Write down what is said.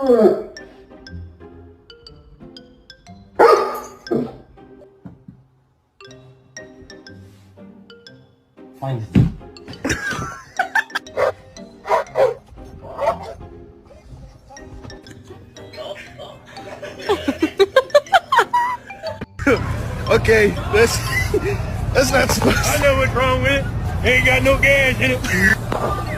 Find it. Okay, that's not supposed to. I know what's wrong with it. Ain't got no gas in it.